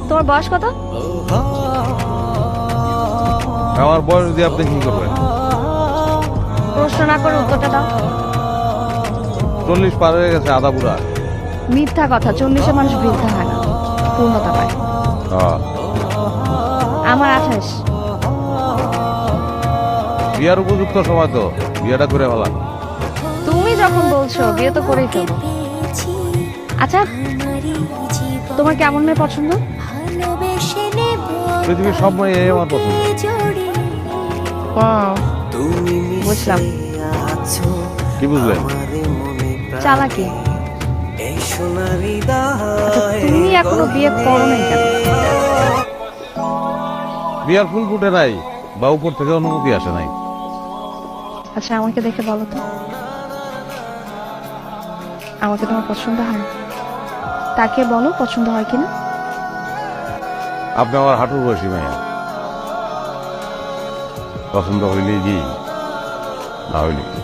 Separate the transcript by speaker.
Speaker 1: তোমার বয়স কত?
Speaker 2: আমার বয়স দিয়ে আপনি কি করবেন?
Speaker 1: প্রশ্ন না করে উত্তরটা দাও।
Speaker 2: 40 পার হয়ে গেছে, আধা বুড়া।
Speaker 1: মিথ্যা কথা, 40-এ মানুষ বৃদ্ধা হয় না, পূর্ণতা পায়। আমার 28।
Speaker 2: বিয়ার উপযুক্ত সময় তো, বিয়েটা করে ফেলা।
Speaker 1: তুমি যখন বলছো বিয়ে তো করেই ফেলবো। আচ্ছা, তোমার কেমন মেয়ে পছন্দ?
Speaker 2: পৃথিবীর সব মেয়ে আমার পছন্দ।
Speaker 1: বুঝলাম।
Speaker 2: কি বুঝলেন?
Speaker 1: চালাকি। তুমি এখনো বিয়ে করো নাই কেন?
Speaker 2: বিয়ার ফুল ফুটে নাই, বা উপর থেকে অনুমতি আসে নাই।
Speaker 1: আচ্ছা, আমাকে দেখে বলো তো, আমাকে তোমার পছন্দ হয়? তাকে বলো পছন্দ হয় কিনা।
Speaker 2: আপনি আমার হাঁটুর বয়সী মেয়ে, পছন্দ হইলেই কি, না হইলে কি।